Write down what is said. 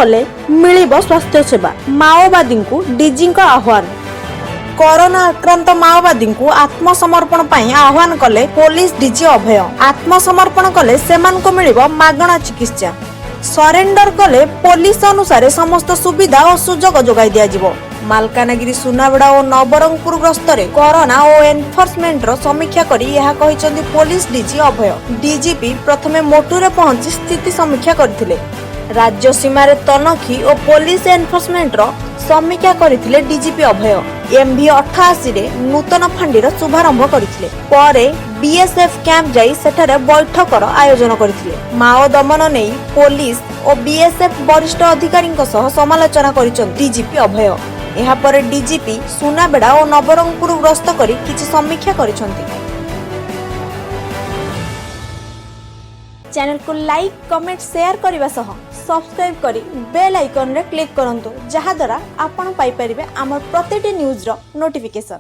कले मिलिब स्वास्थ्य सेवा। माओवादी को डीजी आह्वान। कोरोना आक्रांत माओवादी को आत्मसमर्पण पर आह्वान कले पुलिस डीजी अभय। आत्मसमर्पण कले सेमानकु मिलिब मागणा चिकित्सा। सरेंडर कले पुलिस अनुसार समस्त सुविधा और सुजोग जोगाई दिया। मालकानगिरी सुनाबेड़ा और नवरंगपुर गस्तरे कोरोना और एनफोर्समेंट समीक्षा करी यह कहिसंती पुलिस डीजी अभय। डीजीपी प्रथमे मोटुरे पहुंची स्थिति समीक्षा करथिले। राज्य सीमार तनखी और पुलिस एनफोर्समेंट समीक्षा करथिले डीजीपी अभय। एमवी 88 रे नूतन फांडीर शुभारंभ करथिले। परे बीएसएफ कैंप जाई सेठारे बैठकर आयोजन करथिले। माओ दमन नै पुलिस और बीएसएफ वरिष्ठ अधिकारी समालोचना करिसंती डीजीपी अभय। एहा परे डीजीपी सुनाबेड़ा और नवरंगपुर गस्त करी किछि समीक्षा करिसंती। चैनल को लाइक कमेंट शेयर करने सह सब्सक्राइब करी बेल आइकन रे क्लिक करंतु जहा द्वारा आपण पाई परिबे हमर प्रतिटी न्यूज रो नोटिफिकेशन।